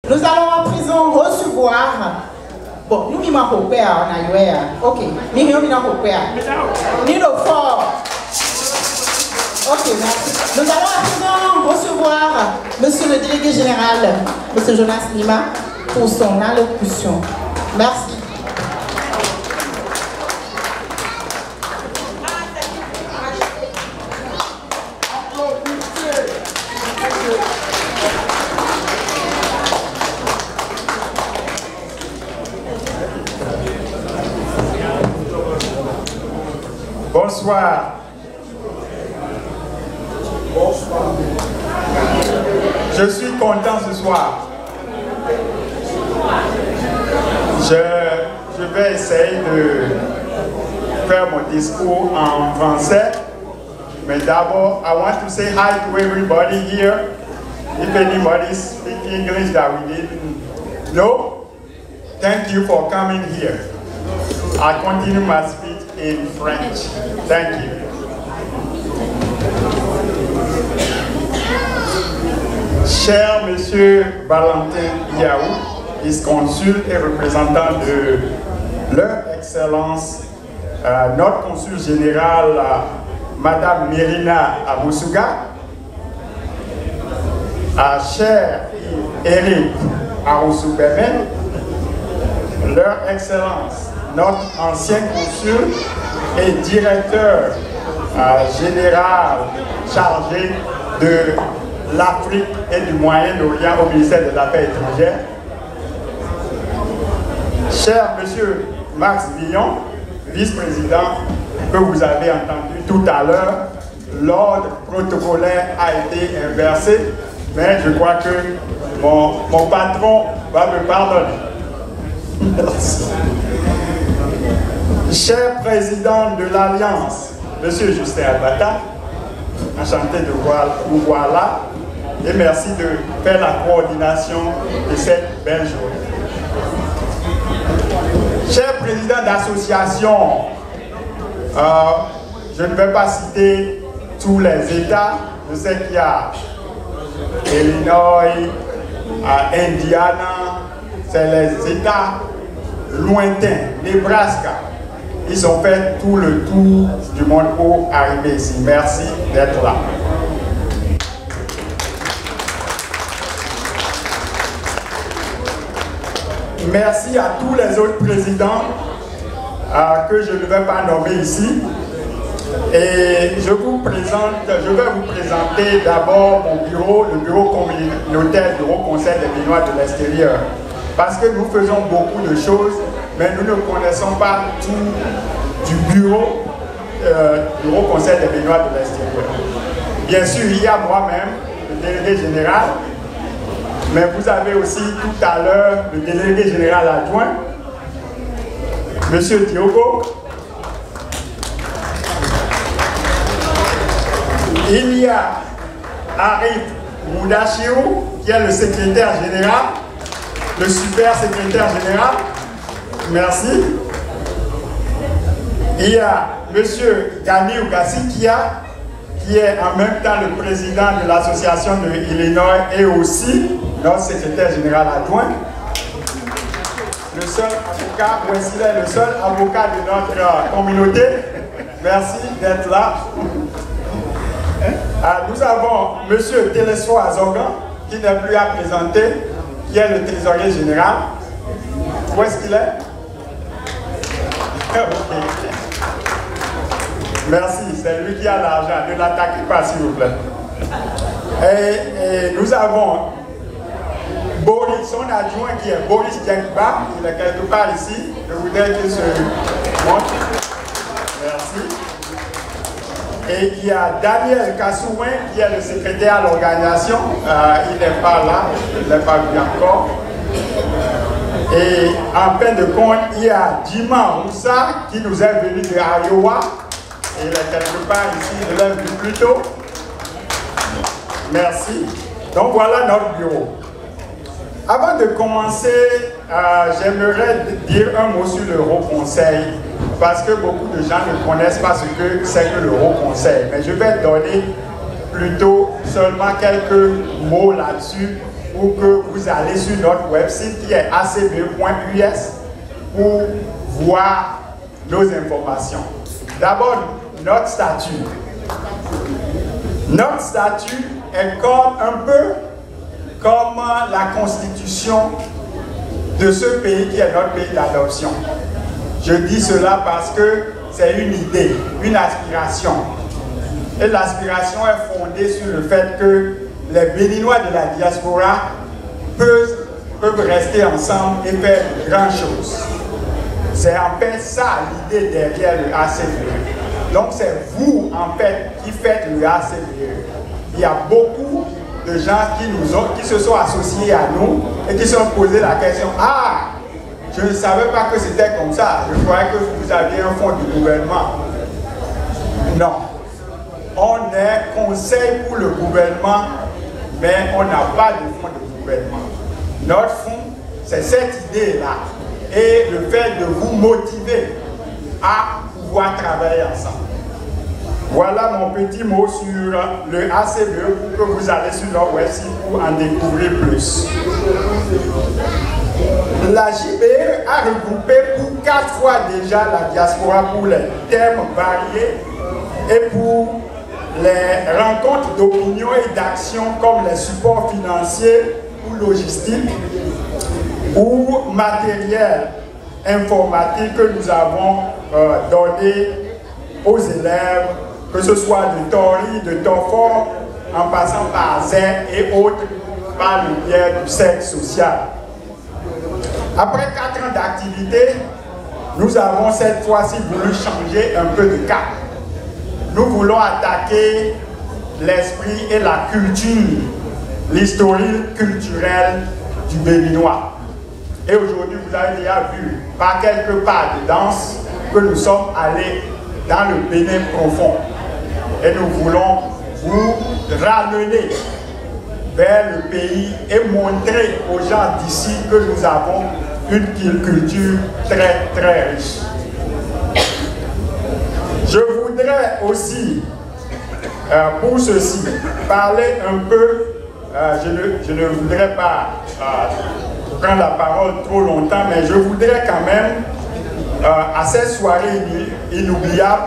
Nous allons à présent recevoir. Bon, nous sommes au père, on a eu. Ok, nous sommes au père. Nous sommes fort. Ok, merci. Nous allons à présent recevoir monsieur le délégué général, monsieur Jonas Lima, pour son allocution. Merci. Bonsoir. Bonsoir. Je suis content ce soir. Je vais essayer de faire mon discours en français. Mais d'abord, I want to say hi to everybody here. If anybody speaks English that we didn't know, thank you for coming here. I continue my speech in French. Thank you. Cher Monsieur Valentin Yaou, vice-consul et représentant de leur Excellence, notre consul général, Madame Mérina Aboussouga, cher Eric Aroussou-Bemen, leur Excellence, notre ancien consul et directeur général chargé de l'Afrique et du Moyen-Orient au ministère des Affaires étrangères, cher monsieur Max Villon, vice-président que vous avez entendu tout à l'heure, l'ordre protocolaire a été inversé, mais je crois que mon patron va me pardonner. Merci. Cher président de l'Alliance, monsieur Justin Albata, enchanté de vous voir là, et merci de faire la coordination de cette belle journée. Cher président d'association, je ne vais pas citer tous les États. Je sais qu'il y a Illinois, Indiana, c'est les États lointains, Nebraska. Ils ont fait tout le tour du monde pour arriver ici. Merci d'être là. Merci à tous les autres présidents que je ne vais pas nommer ici. Et je vais vous présenter d'abord mon bureau, le bureau communautaire, le bureau conseil des Béninois de l'extérieur. Parce que nous faisons beaucoup de choses, mais nous ne connaissons pas tout du bureau conseil des Béninois de l'extérieur. Bien sûr, il y a moi-même, le délégué général, mais vous avez aussi tout à l'heure le délégué général adjoint, M. Diogo. Il y a Arif Moudachirou, qui est le secrétaire général, le super secrétaire général. Merci. Il y a M. Gani Ougasikia, qui est en même temps le président de l'association de Illinois et aussi notre secrétaire général adjoint. Le seul avocat, ou est-ce qu'il est le seul avocat de notre communauté? Merci d'être là. Nous avons M. Téléso Azogan, qui n'est plus à présenter, qui est le trésorier général. Où est-ce qu'il est? Merci, c'est lui qui a l'argent. Ne l'attaquez pas, s'il vous plaît. Et nous avons Boris, son adjoint qui est Boris Djekba, il est quelque part ici. Je voudrais qu'il se montre. Merci. Et il y a Daniel Kassouin qui est le secrétaire à l'organisation. Il n'est pas là, il n'est pas vu encore. Et en fin de compte, il y a Dima Roussa qui nous est venu de Iowa. Et il est quelque part ici, je l'ai vu plus tôt. Merci. Donc voilà notre bureau. Avant de commencer, j'aimerais dire un mot sur le Haut Conseil, parce que beaucoup de gens ne connaissent pas ce que c'est que le Haut Conseil. Mais je vais donner plutôt seulement quelques mots là-dessus pour que vous allez sur notre website qui est acbe.us pour voir nos informations. D'abord, notre statut. Notre statut est un peu comme la constitution de ce pays qui est notre pays d'adoption. Je dis cela parce que c'est une idée, une aspiration. Et l'aspiration est fondée sur le fait que les Béninois de la diaspora peuvent rester ensemble et faire de grandes choses. C'est en fait ça l'idée derrière le ACBE. Donc c'est vous en fait qui faites le ACBE. Il y a beaucoup de gens qui se sont associés à nous et qui se sont posé la question, ah, je ne savais pas que c'était comme ça, je croyais que vous aviez un fonds du gouvernement. Non. On est conseil pour le gouvernement, mais on n'a pas de fonds de gouvernement. Notre fonds, c'est cette idée-là. Et le fait de vous motiver à pouvoir travailler ensemble. Voilà mon petit mot sur le ACBE pour que vous allez sur notre website pour en découvrir plus. La JBE a regroupé pour 4 fois déjà la diaspora pour les thèmes variés et pour les rencontres d'opinion et d'action comme les supports financiers ou logistiques ou matériel informatique que nous avons donné aux élèves, que ce soit de Tori, de Tofor, en passant par ZER et autres, par le biais du cercle social. Après 4 ans d'activité, nous avons cette fois-ci voulu changer un peu de cap. Nous voulons attaquer l'esprit et la culture, l'historique culturel du Béninois. Et aujourd'hui, vous avez déjà vu par quelques pas de danse que nous sommes allés dans le Bénin profond. Et nous voulons vous ramener vers le pays et montrer aux gens d'ici que nous avons une culture très très riche. Je voudrais aussi, pour ceci, parler un peu, je ne voudrais pas prendre la parole trop longtemps, mais je voudrais quand même, à cette soirée inoubliable,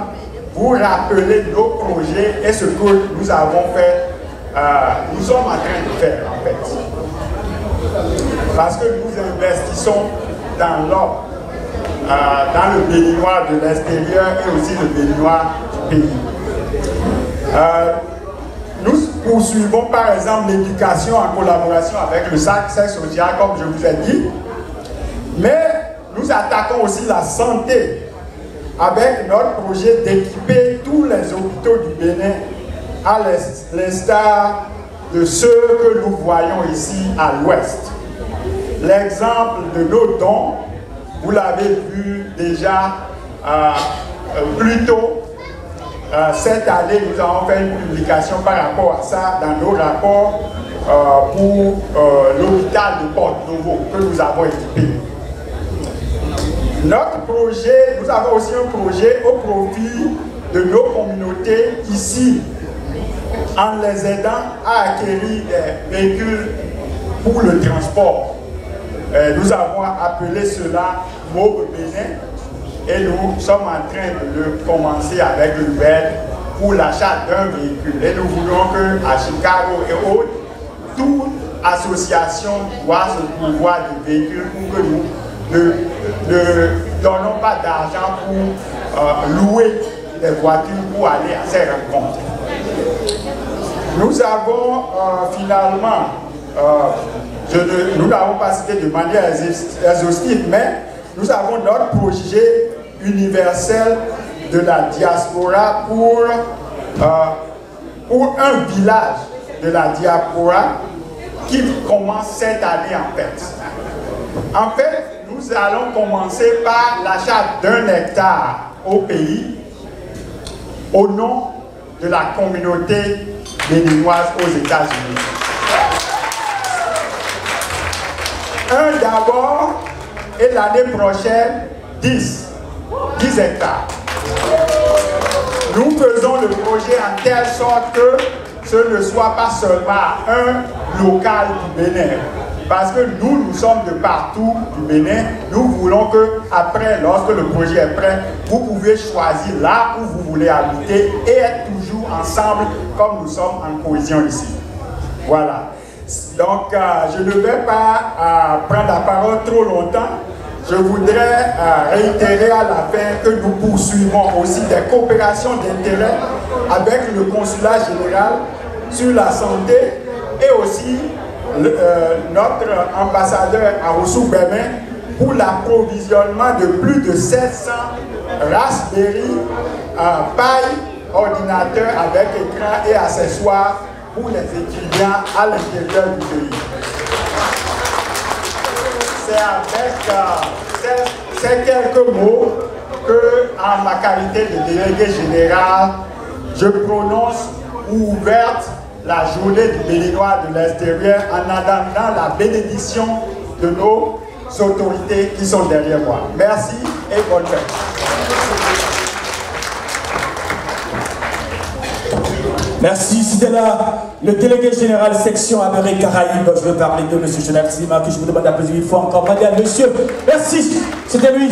vous rappeler nos projets et ce que nous avons fait, nous sommes en train de faire en fait. Parce que nous investissons dans l'or, dans le Béninois de l'extérieur et aussi le Béninois du pays. Nous poursuivons par exemple l'éducation en collaboration avec le SAC social, comme je vous ai dit, mais nous attaquons aussi la santé avec notre projet d'équiper tous les hôpitaux du Bénin à l'instar de ceux que nous voyons ici à l'ouest. L'exemple de nos dons, vous l'avez vu déjà plus tôt. Cette année, nous avons fait une publication par rapport à ça dans nos rapports pour l'hôpital de Porte-Novo que nous avons équipé. Notre projet, nous avons aussi un projet au profit de nos communautés ici, en les aidant à acquérir des véhicules pour le transport. Nous avons appelé cela Mob Bénin et nous sommes en train de le commencer avec l'UBED pour l'achat d'un véhicule. Et nous voulons qu'à Chicago et autres, toute association doit se pourvoir de véhicules pour que nous ne donnons pas d'argent pour louer des voitures pour aller à ces rencontres. Nous avons finalement, nous n'avons pas cité de manière exhaustive, mais nous avons notre projet universel de la diaspora pour un village de la diaspora qui commence cette année en fait. En fait, nous allons commencer par l'achat d'1 hectare au pays au nom de la communauté béninoise aux États-Unis. Un d'abord et l'année prochaine 10 hectares. Nous faisons le projet en telle sorte que ce ne soit pas seulement un local du Bénin. Parce que nous sommes de partout du Bénin. Nous voulons que, après, lorsque le projet est prêt, vous pouvez choisir là où vous voulez habiter et être toujours ensemble comme nous sommes en cohésion ici. Voilà. Donc, je ne vais pas prendre la parole trop longtemps. Je voudrais réitérer à la fin que nous poursuivons aussi des coopérations d'intérêt avec le consulat général sur la santé et aussi notre ambassadeur à Oussou-Bénin pour l'approvisionnement de plus de 700 Raspberry paille, ordinateurs avec écran et accessoires pour les étudiants à l'intérieur du pays. C'est avec ces quelques mots que, en ma qualité de délégué général, je prononce ouverte la journée du Béninois de l'extérieur en attendant la bénédiction de nos autorités qui sont derrière moi. Merci et bonne fête. Merci, c'était là le délégué général section Amérique Caraïbes. Je veux parler de M. Jonathan Sima, que je vous demande d'applaudir une fois encore. Monsieur, merci, c'était lui.